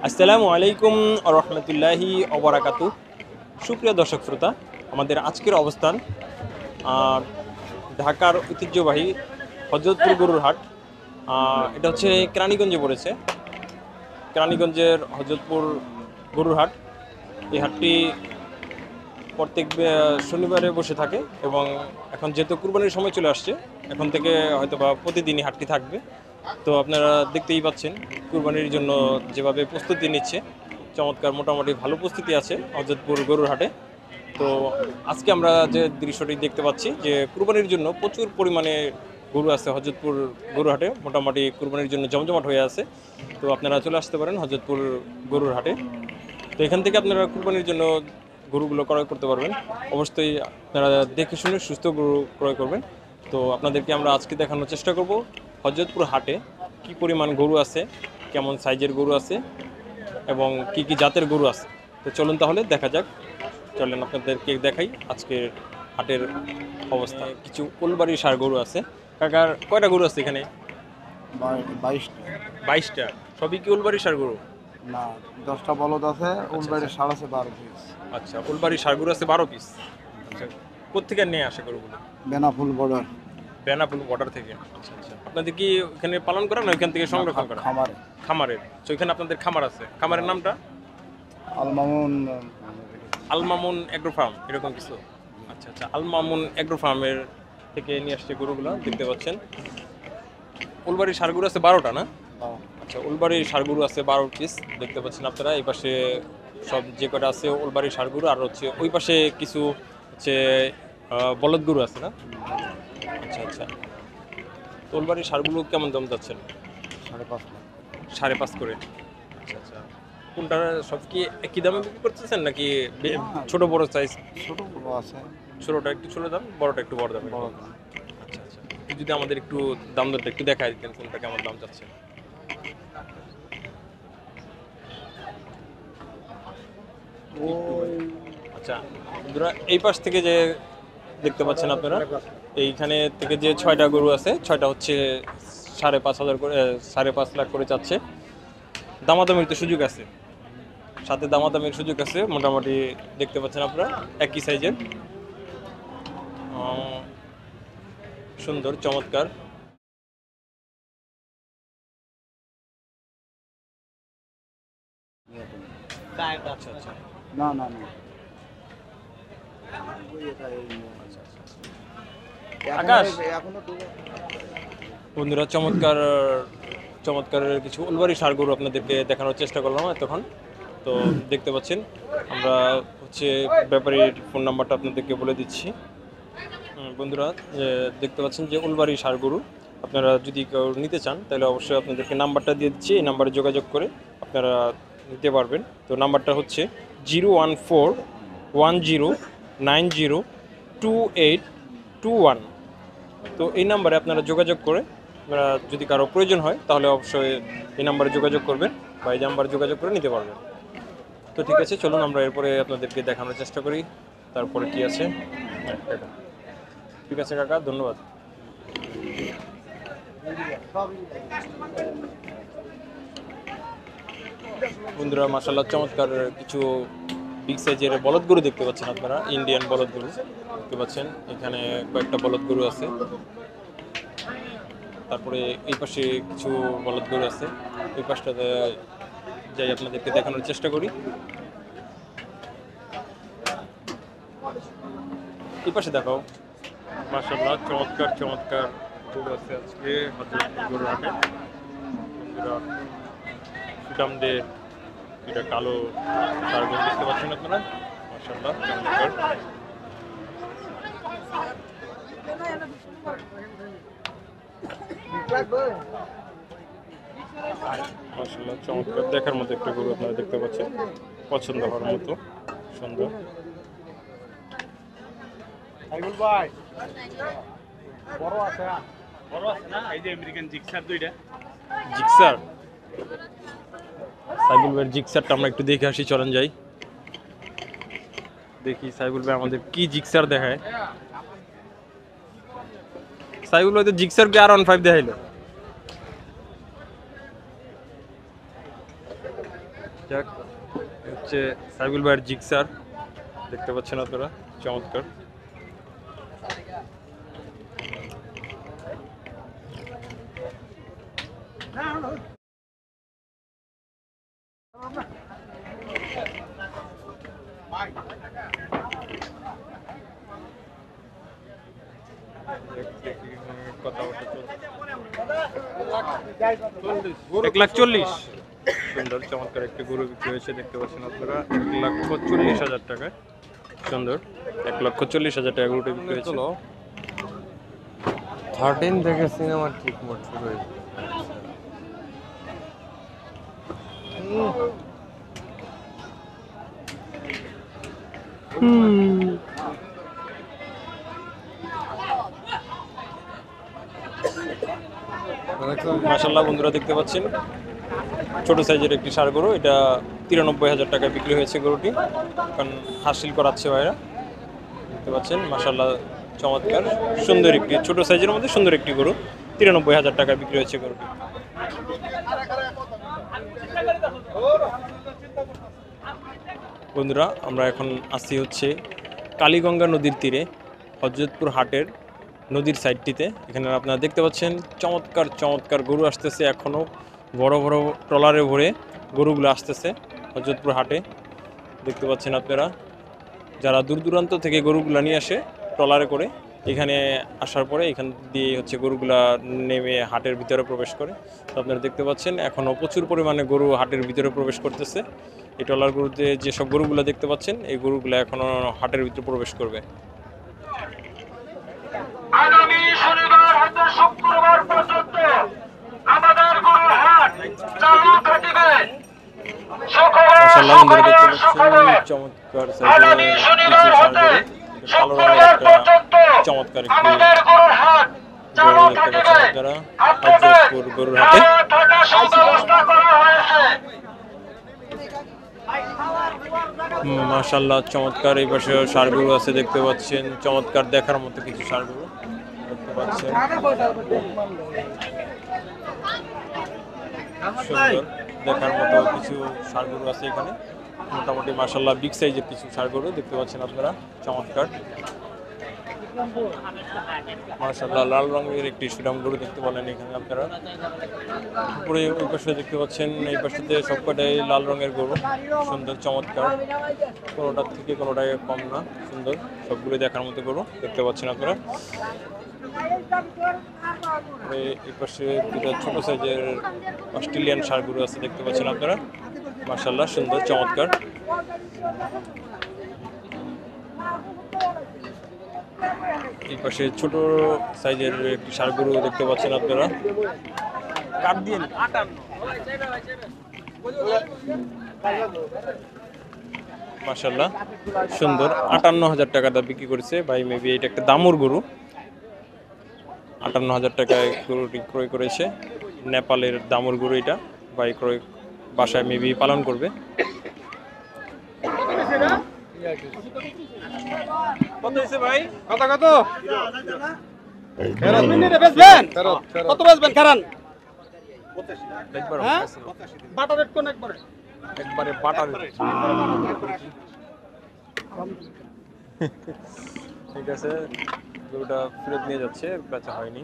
আসসালামু আলাইকুম রহমতুল্লাহি ওবরাকাতু। সুপ্রিয় দর্শক শ্রোতা, আমাদের আজকের অবস্থান ঢাকার ঐতিহ্যবাহী হযরতপুর গরুর হাট। এটা হচ্ছে কেরানীগঞ্জে পড়েছে। কেরানীগঞ্জের হযরতপুর গরুর হাট। এই হাটটি প্রত্যেক শনিবারে বসে থাকে এবং এখন যেহেতু কুরবানির সময় চলে আসছে, এখন থেকে হয়তো বা প্রতিদিনই হাটটি থাকবে। তো আপনারা দেখতেই পাচ্ছেন কুরবানির জন্য যেভাবে প্রস্তুতি নিচ্ছে, চমৎকার মোটামুটি ভালো প্রস্তুতি আছে হযরতপুর গরুর হাটে। তো আজকে আমরা যে দৃশ্যটি দেখতে পাচ্ছি যে কুরবানির জন্য প্রচুর পরিমাণে গরু আছে হযরতপুর গরুর হাটে, মোটামুটি কুরবানির জন্য জমজমাট হয়ে আছে। তো আপনারা চলে আসতে পারেন হযরতপুর গরুর হাটে। তো এখান থেকে আপনারা কুরবানির জন্য গরুগুলো ক্রয় করতে পারবেন। অবশ্যই আপনারা দেখে শুনে সুস্থ গরু ক্রয় করবেন। তো আপনাদেরকে আমরা আজকে দেখানোর চেষ্টা করব হযরতপুর হাটে কি পরিমাণ গরু আছে, কেমন সাইজের গরু আছে এবং কি কি জাতের গরু আছে। তো চলুন তাহলে দেখা যাক। চলেন আপনাদেরকে দেখাই আজকের হাটের অবস্থা। কিছু উলবাড়ির ষাঁড় গরু আছে। কাকার কয়টা গরু আছে এখানে? 22টা। 22টা। সবই কি উলবাড়ির ষাঁড় গরু? না, 10টা বলদ আছে, উলবাড়ির ষাঁড় আছে 12 পিস। আচ্ছা, উলবাড়ির ষাঁড় গরু আছে 12 পিস। আচ্ছা, কোথেকে নিয়ে আসে গরুগুলো? বেনাফুল বর্ডার। বেনাপুল বর্ডার থেকে। আচ্ছা আচ্ছা, আপনাদের কি ওখানে পালন করেন না ওইখান থেকে সংরক্ষণ করেন? খামারে। খামারের। তো ওইখানে আপনাদের খামার আছে, খামারের নামটা? আলমামুন। আলমামুন এগ্রো ফার্ম এরকম কিছু? আচ্ছা আচ্ছা, আলমামুন এগ্রো ফার্মের থেকে নিয়ে আসছে গরুগুলো দেখতে পাচ্ছেন। উলবাড়ির ষাঁড় গরু আছে 12টা না? আচ্ছা, উলবাড়ির ষাঁড় গরু আছে 12 পিস দেখতে পাচ্ছেন আপনারা। এই পাশে সব যে কটা আছে উলবাড়ির ষাঁড় গরু, আর হচ্ছে ওই পাশে কিছু হচ্ছে বলদ গরু আছে না? আচ্ছা আচ্ছা, তো উলবাড়ির ষাঁড়গুলো কেমন দাম যাচ্ছেন? 5.5 লাখ। 5.5 করে। আচ্ছা আচ্ছা, কোনটা সব কি একই দামে বিক্রি করতেছেন নাকি ছোট বড় সাইজ? ছোট বড় আছে। ছোটটা একটু ছোট দাম, বড়টা একটু বড় দাম? বড়। আচ্ছা আচ্ছা, একটু যদি আমাদের একটু দাম দরটা একটু দেখাই দিতেন, কোনটা কেমন দাম যাচ্ছে? আচ্ছা বন্ধুরা, এই পাশ থেকে যে দেখতে পাচ্ছেন আপনারা, এইখানে থেকে যে 6টা গরু আছে, 6টা হচ্ছে 5.5 করে, 5.5 লাখ করে চাচ্ছে। দামাদামির তো সুযোগ আছে, সাথে দামাদামির সুযোগ আছে মোটামুটি। দেখতে পাচ্ছেন আপনারা একই সাইজের, সুন্দর চমৎকার। আচ্ছা আচ্ছা, না না না। আকাশ। এখনো বন্ধুরা, চমৎকার চমৎকারের কিছু উলবাড়ি ষাঁড় গরু আপনাদেরকে দেখানোর চেষ্টা করলাম এতক্ষণ। তো দেখতে পাচ্ছেন আমরা হচ্ছে ব্যাপারীর ফোন নাম্বারটা আপনাদেরকে বলে দিচ্ছি। বন্ধুরা, দেখতে পাচ্ছেন যে উলবাড়ি ষাঁড় গরু আপনারা যদি কেউ নিতে চান তাহলে অবশ্যই আপনাদেরকে নাম্বারটা দিয়ে দিচ্ছি। এই নাম্বারে যোগাযোগ করে আপনারা নিতে পারবেন। তো নাম্বারটা হচ্ছে 01410902821। তো এই নাম্বারে আপনারা যোগাযোগ করে আপনারা যদি কারো প্রয়োজন হয় তাহলে অবশ্যই এই নাম্বারে যোগাযোগ করবেন বা এই নাম্বারে যোগাযোগ করে নিতে পারবেন। তো ঠিক আছে, চলুন আমরা এরপরে আপনাদেরকে দেখানোর চেষ্টা করি তারপরে কি আছে। ঠিক আছে কাকা, ধন্যবাদ। বন্ধুরা, মাশাআল্লাহ চমৎকার কিছু বিগ সাইজের বলদ গরু দেখতে পাচ্ছেন আপনারা, ইন্ডিয়ান বলদ গরু দেখতে পাচ্ছেন। এখানে কয়েকটা বলদ গরু আছে, তারপরে এই পাশে কিছু বলদ গরু আছে। এই পাশটাতে যাই আপনাদেরকে দেখানোর চেষ্টা করি। এই পাশে দেখাও। মাশাআল্লাহ চমৎকার চমৎকার গরু আছে আজকে গরুর হাটে। বন্ধুরা, সুদামদে এটা কালো ষাঁড় গরু দেখতে পাচ্ছেন আপনারা। মাশাআল্লাহ চমৎকার। মাশাআল্লাহ চমৎকার, দেখার মতো একটা গরু আপনারা দেখতে পাচ্ছেন, পছন্দ হওয়ার মতো সুন্দর। ভাই বড় আছে না? এই যে আমেরিকান জিক্সার দুইটা। জিক্সার, সাইবুল ভাইয়ের জিক্সারটা আমরা একটু দেখে আসি, চলেন যাই দেখি সাইবুল ভাই আমাদের কি জিক্সার দেখায়। সাইবুল ভাই তো জিক্সার কি R15 দেখাইলো। যাক, এ হচ্ছে সাইবুল ভাইয়ের জিক্সার, দেখতে পাচ্ছেন আপনারা, চমৎকার। কথাবার্তা চলছে। 1,40,000 সুন্দর চমৎকার একটি গরু বিক্রি হয়েছে, দেখতে পাচ্ছেন আপনারা 1,40,000 টাকায়। সুন্দর 1,40,000 টাকা গরুটি বিক্রি হয়েছে। 13 থেকে সিনেমা ঠিক মোট শুরু হয়েছে। মাশাআল্লাহ বন্ধুরা দেখতে পাচ্ছেন ছোট সাইজের একটি ষাঁড় গরু, এটা 93,000 টাকায় বিক্রি হয়েছে গরুটি, কারণ হাসিল করাচ্ছে ভাইরা, দেখতে পাচ্ছেন। মাশাআল্লাহ চমৎকার সুন্দর একটি ছোট সাইজের মধ্যে সুন্দর একটি গরু, 93,000 টাকায় বিক্রি হয়েছে গরুটি। বন্ধুরা আমরা এখন আসছি হচ্ছে কালীগঙ্গা নদীর তীরে, হযরতপুর হাটের নদীর সাইডটিতে। এখানে আপনারা দেখতে পাচ্ছেন চমৎকার চমৎকার গরু আসতেছে, এখনও বড় বড় ট্রলারে ভরে গরুগুলো আসতেছে হযরতপুর হাটে, দেখতে পাচ্ছেন আপনারা। যারা দূর দূরান্ত থেকে গরুগুলো নিয়ে আসে ট্রলারে করে, এখানে আসার পরে এখান দিয়ে হচ্ছে গরুগুলা নেমে হাটের ভিতরে প্রবেশ করে। তো আপনারা দেখতে পাচ্ছেন এখনও প্রচুর পরিমাণে গরু হাটের ভিতরে প্রবেশ করতেছে। এই ট্রলার গরুতে যেসব গরুগুলো দেখতে পাচ্ছেন, এই গরুগুলো এখনও হাটের ভিতরে প্রবেশ করবে। আগামী শনিবার হতে শুক্রবার পর্যন্ত আমাদের গরুর হাট চালু থাকিবে। মাশাআল্লাহ বন্ধুরা দেখতে পাচ্ছেন চমৎকার সাইজের কিছু ষাঁড় গরু, কালো রঙের একটা চমৎকার একটি গরু দেখতে পাচ্ছেন আপনারা হযরতপুর গরুর হাটে। মাশাআল্লাহ চমৎকার এই পাশে ষাঁড় গরু আছে, দেখতে পাচ্ছেন চমৎকার দেখার মতো কিছু ষাঁড় গরু দেখতে পাচ্ছেন, সুন্দর দেখার মতো কিছু ষাঁড় গরু আছে এখানে, মোটামুটি মাশাআল্লাহ বিগ সাইজের কিছু ষাঁড় গরু দেখতে পাচ্ছেন আপনারা, চমৎকার। মাশাআল্লাহ লাল রঙের একটি সুঠাম গরু দেখতে পারেন এখানে আপনারা। উপরে ওই পাশে দেখতে পাচ্ছেন, এই পাশটাতে সবকটাই লাল রঙের গরু, সুন্দর চমৎকার, কোনোটার থেকে কোনোটাই কম না, সুন্দর সবগুলো দেখার মতো গরু দেখতে পাচ্ছেন আপনারা। এই পাশে দুটো ছোট সাইজের অস্ট্রেলিয়ান ষাঁড় গরু আছে দেখতে পাচ্ছেন আপনারা, মাশাআল্লাহ সুন্দর চমৎকার। এই পাশে ছোট সাইজের একটি ষাঁড় গরু দেখতে পাচ্ছেন আপনারা। কাট দিয়ে মাশাআল্লাহ সুন্দর 58,000 টাকা দা বিক্রি করেছে ভাই, মেবি এটা একটা দামুর গরু। 58,000 টাকায় গরুটি ক্রয় করেছে, নেপালের দামুর গরু এটা, ভাই ক্রয় বাসায় মেবি পালন করবে। কত হয়েছে ভাই? কত কত মিনিটে বেচবেন? কত বেচবেন কারণ একবার হ্যাঁ বাটা রেট কোন একবারে একবারে বাটার ঠিক আছে, গরুটা ফেরত নিয়ে যাচ্ছে, বেচা হয়নি।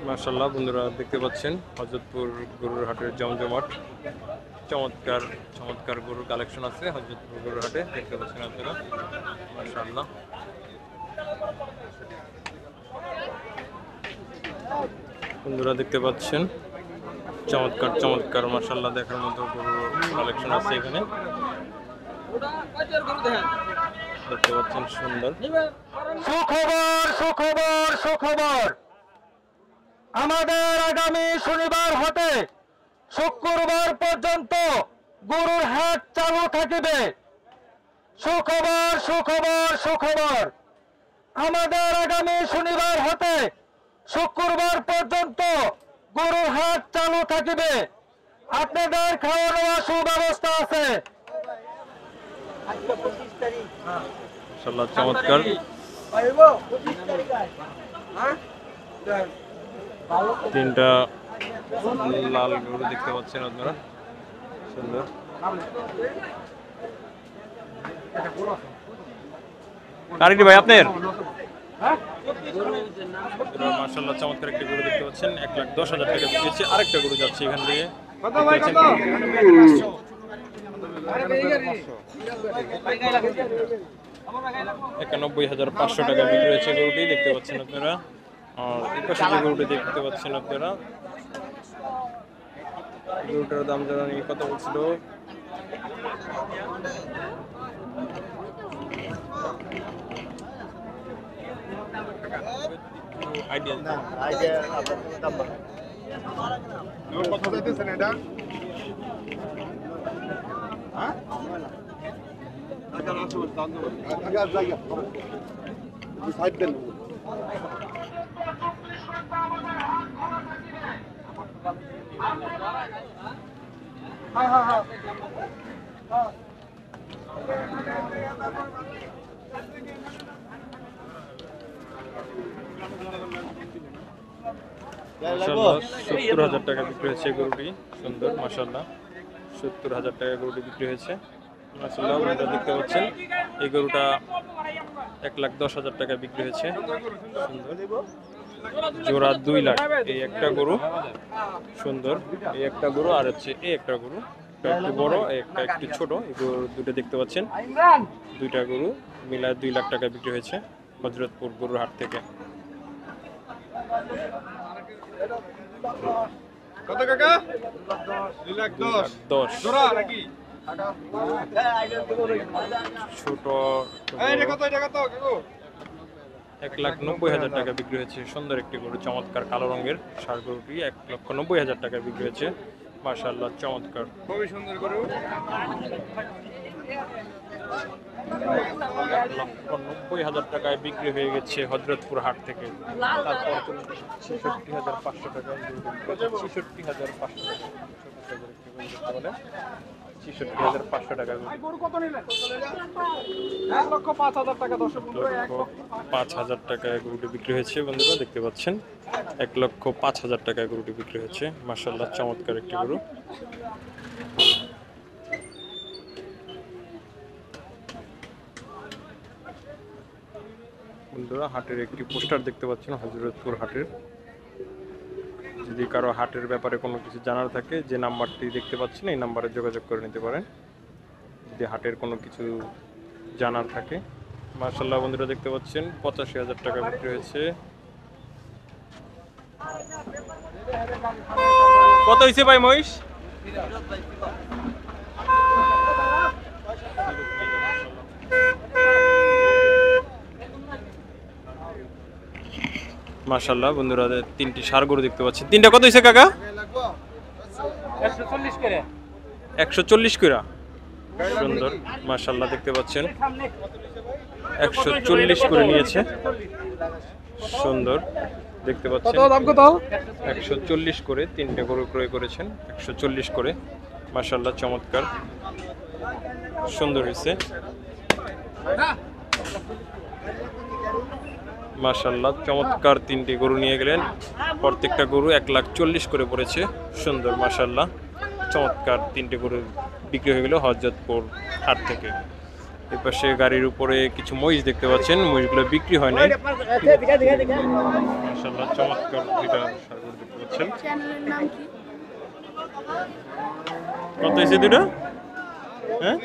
মাশাআল্লাহ বন্ধুরা দেখতে পাচ্ছেন হযরতপুর গরুর হাটের জমজমাট, চমৎকার চমৎকার গরুর কালেকশন আছে হযরতপুর গরুর হাটে, দেখতে পাচ্ছেন আপনারা। মাশাআল্লাহ বন্ধুরা দেখতে পাচ্ছেন চমৎকার চমৎকার মাশাআল্লাহ দেখার মতো গরুর কালেকশন আছে এখানে, দেখতে পাচ্ছেন সুন্দর। সুখবর সুখবর সুখবর, আমাদের আগামী শনিবার হতে শুক্রবার পর্যন্ত গরুর হাট চালু থাকিবে। সুখবর সুখবর সুখবর, আমাদের আগামী শনিবার হতে শুক্রবার পর্যন্ত গরুর হাট চালু থাকিবে। আপনাদের খাওয়া দাওয়া সুব্যবস্থা আছে। মাশাআল্লাহ চমৎকার। তিনটা লাল গরু দেখতে পাচ্ছেন আপনারা, সুন্দর। গাড়িটি ভাই আপনার? মাশাআল্লাহ চমৎকার একটি গরু দেখতে পাচ্ছেন, 1,10,000 টাকা দিয়েছে। আরেকটা গরু যাচ্ছে এখান থেকে, 91,500 টাকা বিক্রি হয়েছে গরুটি দেখতে পাচ্ছেন আপনারা। আর এই পাশে যে গরুটি দেখতে পাচ্ছেন আপনারা, গরুটার দাম জানি কত বলছিল, আইডিয়া কত দিতেছেন এটা? মাশাআল্লাহ 70,000 টাকা বিক্রি হয়েছে গরুটি, সুন্দর। মাশাআল্লাহ 70,000 টাকা গরুটি বিক্রি হয়েছে। মাশাআল্লাহ আপনারা দেখতে পাচ্ছেন এই গরুটা 1,10,000 টাকা বিক্রি হয়েছে, সুন্দর। জোড়া 2 লাখ এই একটা গরু, সুন্দর। এই একটা গরু আর হচ্ছে এই একটা গরু, একটা একটু বড়, একটা একটু ছোট। এই গরু দুটো দেখতে পাচ্ছেন, দুইটা গরু মিলায় 2 লাখ টাকা বিক্রি হয়েছে হযরতপুর গরুর হাট থেকে। কত কাকা? 2,10,000 জোড়া নাকি? ছোট এটা কত কাকু? 1,90,000 টাকা বিক্রি হয়েছে, সুন্দর একটি গরু, চমৎকার কালো রঙের ষাঁড় গরুটি 1,90,000 টাকা বিক্রি হয়েছে। মাশাআল্লাহ চমৎকার, খুবই সুন্দর গরু। 1,90,000 টাকায় বিক্রি হয়ে গেছে হযরতপুর হাট থেকে। তারপর 66,500 টাকা, 66,500 টাকা, 66,500 টাকা। গরু কত নিলেন? 1,05,000 টাকা। দর্শক বন্ধুরা 1,05,000 টাকায় গরুটি বিক্রি হয়েছে বন্ধুরা দেখতে পাচ্ছেন, 1,05,000 টাকায় গরুটি বিক্রি হয়েছে। মাশাআল্লাহ চমৎকার একটি গরু। বন্ধুরা হাটের একটি পোস্টার দেখতে পাচ্ছেন হযরতপুর হাটের। যদি কারো হাটের ব্যাপারে কোনো কিছু জানার থাকে, যে নাম্বারটি দেখতে পাচ্ছেন এই নাম্বারে যোগাযোগ করে নিতে পারেন যদি হাটের কোনো কিছু জানার থাকে। মাশাআল্লাহ বন্ধুরা দেখতে পাচ্ছেন 85,000 টাকা বিক্রি হয়েছে। কত হয়েছে ভাই মহিষ? মাশাআল্লাহ বন্ধুরা তিনটি ষাঁড় গরু দেখতে পাচ্ছেন। তিনটা কত হয়েছে কাকা? 140 করে। 140 কইরা, সুন্দর। মাশাআল্লাহ দেখতে পাচ্ছেন 140 করে নিয়েছে, সুন্দর দেখতে পাচ্ছেন। দাম কত? 140 করে তিনটে গরু ক্রয় করেছেন, 140 করে। মাশাআল্লাহ চমৎকার, সুন্দর হয়েছে। মাশাআল্লাহ চমৎকার তিনটি গরু নিয়ে গেলেন, প্রত্যেকটা গরু 1,40,000 করে পড়েছে, সুন্দর। মাশাআল্লাহ চমৎকার তিনটে গরু বিক্রি হয়ে গেল হযরতপুর হাট থেকে। এই পাশে গাড়ির উপরে কিছু মহিষ দেখতে পাচ্ছেন, মহিষগুলো বিক্রি হয় নাই। মাশাআল্লাহ চমৎকার দুইটা ষাঁড় গরু দেখতে পাচ্ছেন। কত হয়েছে দুটো? হ্যাঁ